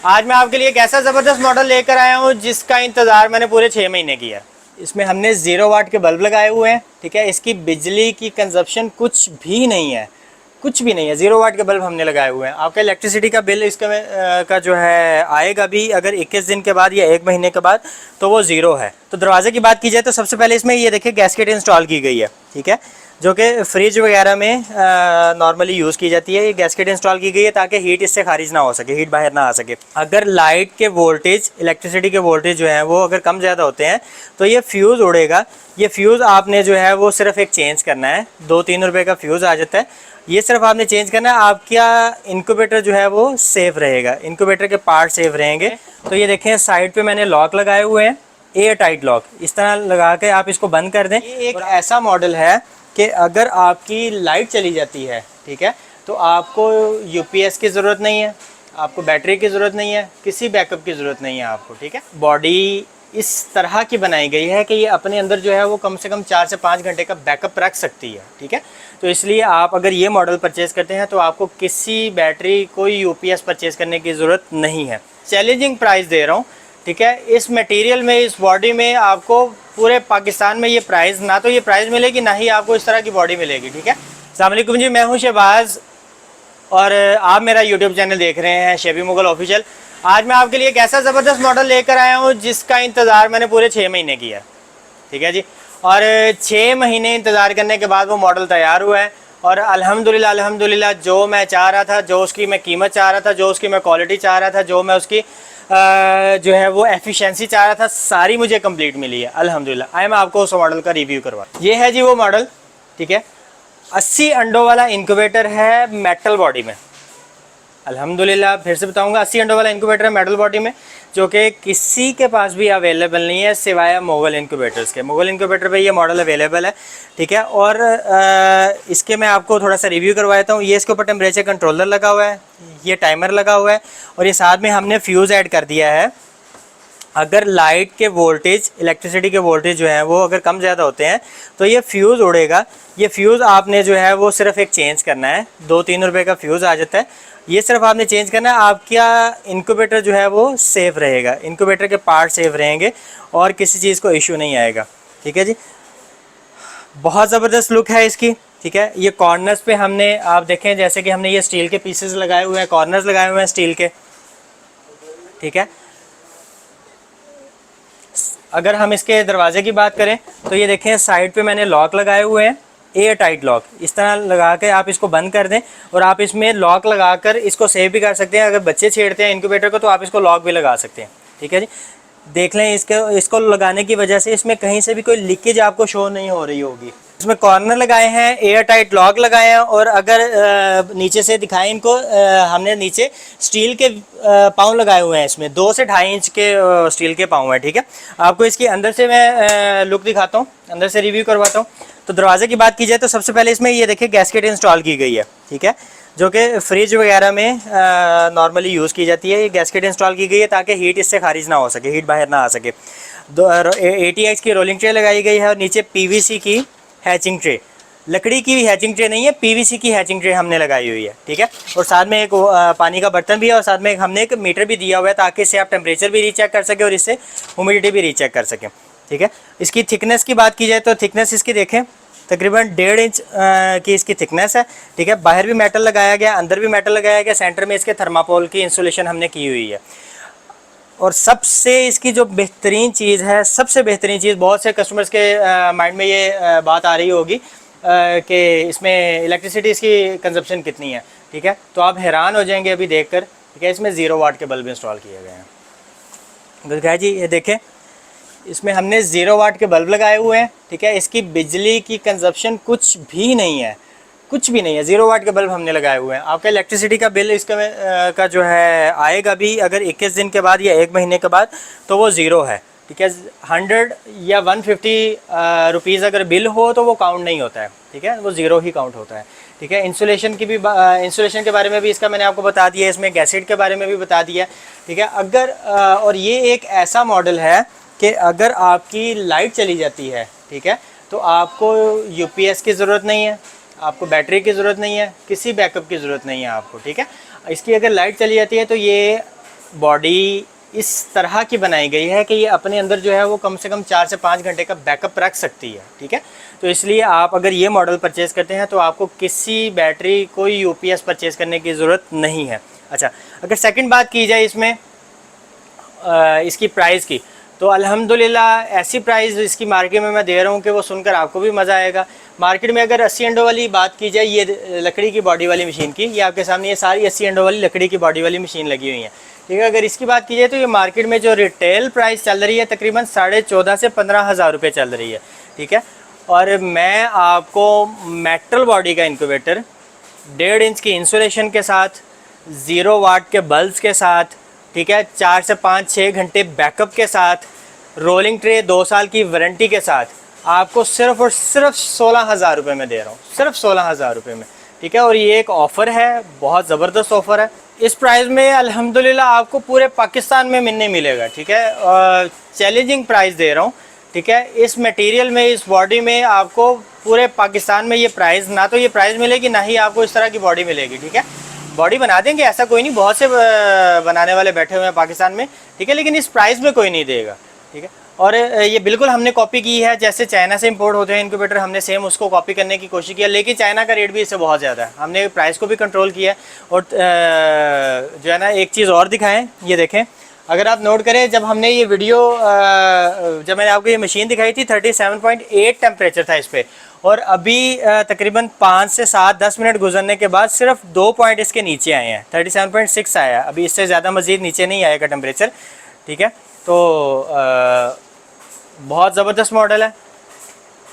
आज मैं आपके लिए एक ऐसा ज़बरदस्त मॉडल लेकर आया हूँ जिसका इंतज़ार मैंने पूरे 6 महीने किया। इसमें हमने 0 वाट के बल्ब लगाए हुए हैं, ठीक है। इसकी बिजली की कंजप्शन कुछ भी नहीं है, कुछ भी नहीं है। 0 वाट के बल्ब हमने लगाए हुए हैं। आपका इलेक्ट्रिसिटी का बिल इसका का जो है आएगा भी अगर 21 दिन के बाद या 1 महीने के बाद, तो वो 0 है। तो दरवाजे की बात की जाए तो सबसे पहले इसमें ये देखिए गैसकेट इंस्टॉल की गई है, ठीक है, जो कि फ्रिज वगैरह में नॉर्मली यूज़ की जाती है। ये गैसकेट इंस्टॉल की गई है ताकि हीट इससे खारिज ना हो सके, हीट बाहर ना आ सके। अगर लाइट के वोल्टेज, इलेक्ट्रिसिटी के वोल्टेज जो है वो अगर कम ज़्यादा होते हैं तो ये फ्यूज़ उड़ेगा। ये फ्यूज़ आपने जो है वो सिर्फ एक चेंज करना है, 2-3 रुपये का फ्यूज़ आ जाता है। ये सिर्फ आपने चेंज करना है, आपका इंक्यूबेटर जो है वो सेफ रहेगा, इंक्यूबेटर के पार्ट सेफ रहेंगे। तो ये देखें साइड पे मैंने लॉक लगाए हुए हैं, एयर टाइट लॉक, इस तरह लगा के आप इसको बंद कर दें। ये एक ऐसा मॉडल है कि अगर आपकी लाइट चली जाती है, ठीक है, तो आपको यूपीएस की ज़रूरत नहीं है, आपको बैटरी की ज़रूरत नहीं है, किसी बैकअप की ज़रूरत नहीं है आपको, ठीक है। बॉडी इस तरह की बनाई गई है कि ये अपने अंदर जो है वो कम से कम 4 से 5 घंटे का बैकअप रख सकती है, ठीक है। तो इसलिए आप अगर ये मॉडल परचेज़ करते हैं तो आपको किसी बैटरी, कोई यूपीएस परचेज़ करने की ज़रूरत नहीं है। चैलेंजिंग प्राइस दे रहा हूँ, ठीक है। इस मटेरियल में, इस बॉडी में आपको पूरे पाकिस्तान में ये प्राइस, ना तो ये प्राइस मिलेगी, ना ही आपको इस तरह की बॉडी मिलेगी, ठीक है। अस्सलाम वालेकुम जी, मैं हूँ शहबाज और आप मेरा यूट्यूब चैनल देख रहे हैं शेबी मुगल ऑफिशियल। आज मैं आपके लिए एक ऐसा ज़बरदस्त मॉडल लेकर आया हूँ जिसका इंतज़ार मैंने पूरे 6 महीने किया, ठीक है जी। और 6 महीने इंतज़ार करने के बाद वो मॉडल तैयार हुआ है और अल्हम्दुलिल्लाह जो मैं चाह रहा था, जो उसकी मैं कीमत चाह रहा था, जो उसकी मैं क्वालिटी चाह रहा था, जो मैं उसकी जो है वो एफिशिएंसी चाह रहा था, सारी मुझे कंप्लीट मिली है अल्हम्दुलिल्लाह। आए मैं आपको उस मॉडल का रिव्यू करवा। ये है जी वो मॉडल, ठीक है। 80 अंडों वाला इंक्यूबेटर है मेटल बॉडी में, अल्हम्दुलिल्लाह। फिर से बताऊंगा, 80 अंडों वाला इंक्यूबेटर है मेटल बॉडी में, जो कि किसी के पास भी अवेलेबल नहीं है सिवाय मुगल इंक्यूबेटर्स के। मुगल इंक्यूबेटर पे ये मॉडल अवेलेबल है, ठीक है। और इसके मैं आपको थोड़ा सा रिव्यू करवाता हूँ। ये इसके ऊपर टेम्परेचर कंट्रोलर लगा हुआ है, ये टाइमर लगा हुआ है और ये साथ में हमने फ्यूज़ ऐड कर दिया है। अगर लाइट के वोल्टेज, इलेक्ट्रिसिटी के वोल्टेज जो है वो अगर कम ज़्यादा होते हैं तो ये फ्यूज़ उड़ेगा। ये फ्यूज़ आपने जो है वो सिर्फ एक चेंज करना है, 2-3 रुपये का फ्यूज़ आ जाता है। ये सिर्फ आपने चेंज करना है, आपका इंक्यूबेटर जो है वो सेफ़ रहेगा, इंक्यूबेटर के पार्ट सेफ रहेंगे और किसी चीज़ को इशू नहीं आएगा, ठीक है जी। बहुत ज़बरदस्त लुक है इसकी, ठीक है। ये कॉर्नर्स पे हमने, आप देखें जैसे कि हमने ये स्टील के पीसेस लगाए हुए हैं, कॉर्नर्स लगाए हुए हैं स्टील के, ठीक है। अगर हम इसके दरवाजे की बात करें तो ये देखें साइड पे मैंने लॉक लगाए हुए हैं, एयर टाइट लॉक, इस तरह लगा के आप इसको बंद कर दें और आप इसमें लॉक लगाकर इसको सेव भी कर सकते हैं। अगर बच्चे छेड़ते हैं इंक्यूबेटर को तो आप इसको लॉक भी लगा सकते हैं, ठीक है जी। देख लें इसको लगाने की वजह से इसमें कहीं से भी कोई लीकेज आपको शो नहीं हो रही होगी। इसमें कॉर्नर लगाए हैं, एयर टाइट लॉक लगाए हैं और अगर नीचे से दिखाएं इनको, हमने नीचे स्टील के पाँव लगाए हुए हैं। इसमें 2 से 2.5 इंच के स्टील के पाँव हैं, ठीक है। आपको इसकी अंदर से मैं लुक दिखाता हूँ, अंदर से रिव्यू करवाता हूँ। तो दरवाजे की बात की जाए तो सबसे पहले इसमें ये देखिए गैसकेट इंस्टॉल की गई है, ठीक है, जो कि फ्रिज वगैरह में नॉर्मली यूज़ की जाती है। ये गैसकेट इंस्टॉल की गई है ताकि हीट इससे खारिज ना हो सके, हीट बाहर ना आ सके। 80X की रोलिंग ट्रे लगाई गई है और नीचे पीवीसी की हैचिंग ट्रे, लकड़ी की हैचिंग ट्रे नहीं है, पीवीसी की हैचिंग ट्रे हमने लगाई हुई है, ठीक है। और साथ में एक पानी का बर्तन भी है और साथ में हमने एक मीटर भी दिया हुआ है ताकि इससे आप टेम्परेचर भी रीचेक कर सकें और इससे ह्यूमिडिटी भी रीचेक कर सकें, ठीक है। इसकी थिकनेस की बात की जाए तो थिकनेस इसकी देखें तकरीबन 1.5 इंच की इसकी थिकनेस है, ठीक है। बाहर भी मेटल लगाया गया, अंदर भी मेटल लगाया गया, सेंटर में इसके थर्माकोल की इंसुलेशन हमने की हुई है। और सबसे इसकी जो बेहतरीन चीज़ है, सबसे बेहतरीन चीज़, बहुत से कस्टमर्स के माइंड में ये बात आ रही होगी कि इसमें इलेक्ट्रिसिटी इसकी कंजप्शन कितनी है, ठीक है। तो आप हैरान हो जाएंगे अभी देखकर, ठीक है। इसमें 0 वाट के बल्ब इंस्टॉल किए गए हैं। दिखाए जी, ये देखें इसमें हमने 0 वाट के बल्ब लगाए हुए हैं, ठीक है। इसकी बिजली की कंजप्शन कुछ भी नहीं है, कुछ भी नहीं है। 0 वाट के बल्ब हमने लगाए हुए हैं। आपका इलेक्ट्रिसिटी का बिल इसका का जो है आएगा भी अगर 21 दिन के बाद या 1 महीने के बाद, तो वो 0 है, ठीक है। 100 या 150 रुपीज़ अगर बिल हो तो वो काउंट नहीं होता है, ठीक है, वो 0 ही काउंट होता है, ठीक है। इंसुलेशन की भी इंसुलेशन के बारे में भी इसका मैंने आपको बता दिया है, इसमें गैसेट के बारे में भी बता दिया, ठीक है। अगर और ये एक ऐसा मॉडल है कि अगर आपकी लाइट चली जाती है, ठीक है, तो आपको यूपीएस की ज़रूरत नहीं है, आपको बैटरी की ज़रूरत नहीं है, किसी बैकअप की ज़रूरत नहीं है आपको, ठीक है। इसकी अगर लाइट चली जाती है तो ये बॉडी इस तरह की बनाई गई है कि ये अपने अंदर जो है वो कम से कम 4 से 5 घंटे का बैकअप रख सकती है, ठीक है। तो इसलिए आप अगर ये मॉडल परचेज़ करते हैं तो आपको किसी बैटरी कोई यूपीएस परचेज़ करने की ज़रूरत नहीं है। अच्छा, अगर सेकंड बात की जाए इसमें इसकी प्राइस की, तो अल्हम्दुलिल्लाह ऐसी प्राइस इसकी मार्केट में मैं दे रहा हूँ कि वो सुनकर आपको भी मज़ा आएगा। मार्केट में अगर 80 अंडों वाली बात की जाए, ये लकड़ी की बॉडी वाली मशीन की, ये आपके सामने ये सारी 80 अंडों वाली लकड़ी की बॉडी वाली मशीन लगी हुई है, ठीक है। अगर इसकी बात की जाए तो ये मार्केट में जो रिटेल प्राइस चल रही है तकरीबन 14,500 से 15,000 रुपये चल रही है, ठीक है। और मैं आपको मेटल बॉडी का इंक्यूबेटर 1.5 इंच की इंसुलेशन के साथ, 0 वाट के बल्ब्स के साथ, ठीक है, 4 से 5-6 घंटे बैकअप के साथ, रोलिंग ट्रे 2 साल की वारंटी के साथ आपको सिर्फ और सिर्फ 16,000 रुपये में दे रहा हूँ, सिर्फ 16,000 रुपये में, ठीक है। और ये एक ऑफ़र है, बहुत ज़बरदस्त ऑफ़र है। इस प्राइस में अल्हम्दुलिल्लाह आपको पूरे पाकिस्तान में मिलने मिलेगा, ठीक है। चैलेंजिंग प्राइस दे रहा हूँ, ठीक है। इस मटेरियल में, इस बॉडी में आपको पूरे पाकिस्तान में ये प्राइस, ना तो ये प्राइस मिलेगी, ना ही आपको इस तरह की बॉडी मिलेगी, ठीक है। बॉडी बना देंगे, ऐसा कोई नहीं, बहुत से बनाने वाले बैठे हुए हैं पाकिस्तान में, ठीक है, लेकिन इस प्राइस में कोई नहीं देगा, ठीक है। और ये बिल्कुल हमने कॉपी की है, जैसे चाइना से इंपोर्ट होते हैं इनक्यूबेटर, हमने सेम उसको कॉपी करने की कोशिश किया, लेकिन चाइना का रेट भी इससे बहुत ज़्यादा है। हमने प्राइस को भी कंट्रोल किया है। और जो है ना, एक चीज़ और दिखाएं, ये देखें, अगर आप नोट करें, जब हमने ये वीडियो जब मैंने आपको ये मशीन दिखाई थी 37.8 टेम्परेचर था इस पर, और अभी तकरीबन 5 से 7-10 मिनट गुजरने के बाद सिर्फ 2 पॉइंट इसके नीचे आए हैं, 37.6 आया है। अभी इससे ज़्यादा मज़ीद नीचे नहीं आएगा टेम्परेचर, ठीक है। तो बहुत ज़बरदस्त मॉडल है।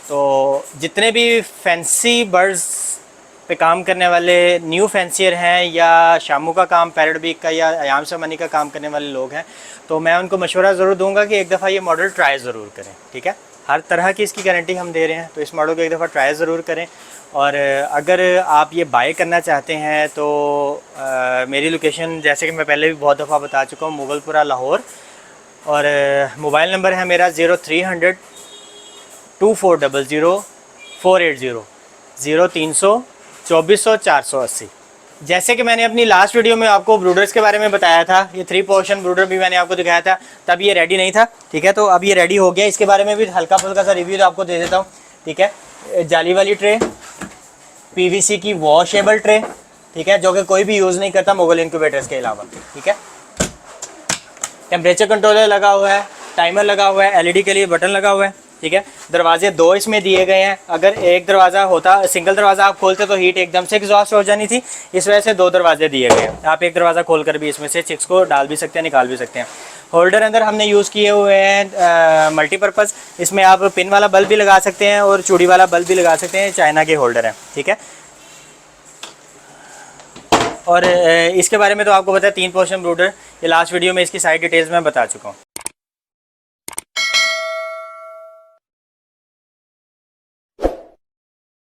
तो जितने भी फैंसी बर्ड्स पे काम करने वाले न्यू फैंसियर हैं, या शामू का काम, पैरट बीक का, या अयाम समनी का काम करने वाले लोग हैं, तो मैं उनको मशवरा ज़रूर दूंगा कि एक दफ़ा ये मॉडल ट्राई ज़रूर करें, ठीक है। हर तरह की इसकी गारंटी हम दे रहे हैं, तो इस मॉडल को एक दफ़ा ट्राई ज़रूर करें। और अगर आप ये बाय करना चाहते हैं तो मेरी लोकेशन, जैसे कि मैं पहले भी बहुत दफ़ा बता चुका हूँ, मुगलपुरा लाहौर, और मोबाइल नंबर है मेरा 0300 2400 480 0300 2400 480। जैसे कि मैंने अपनी लास्ट वीडियो में आपको ब्रूडर्स के बारे में बताया था, ये 3 पोर्शन ब्रूडर भी मैंने आपको दिखाया था, तब ये रेडी नहीं था, ठीक है। तो अब ये रेडी हो गया, इसके बारे में भी हल्का फुल्का सा रिव्यू तो आपको दे देता हूँ, ठीक है। जाली वाली ट्रे, पीवीसी की वॉशेबल ट्रे, ठीक है, जो कि कोई भी यूज़ नहीं करता मोगल इंक्यूबेटर्स के अलावा, ठीक है। टेम्परेचर कंट्रोलर लगा हुआ है, टाइमर लगा हुआ है, एलईडी के लिए बटन लगा हुआ है, ठीक है। दरवाजे 2 इसमें दिए गए हैं। अगर एक दरवाज़ा होता, सिंगल दरवाज़ा आप खोलते तो हीट एकदम से एग्जॉस्ट हो जानी थी, इस वजह से 2 दरवाजे दिए गए हैं। आप एक दरवाज़ा खोलकर भी इसमें से चिक्स को डाल भी सकते हैं, निकाल भी सकते हैं। होल्डर अंदर हमने यूज़ किए हुए हैं मल्टीपर्पज़, इसमें आप पिन वाला बल्ब भी लगा सकते हैं और चूड़ी वाला बल्ब भी लगा सकते हैं, चाइना के होल्डर हैं, ठीक है। और इसके बारे में तो आपको पता है 3 पोर्शन ब्रूडर, ये लास्ट वीडियो में इसकी सारी डिटेल्स मैं बता चुका हूँ।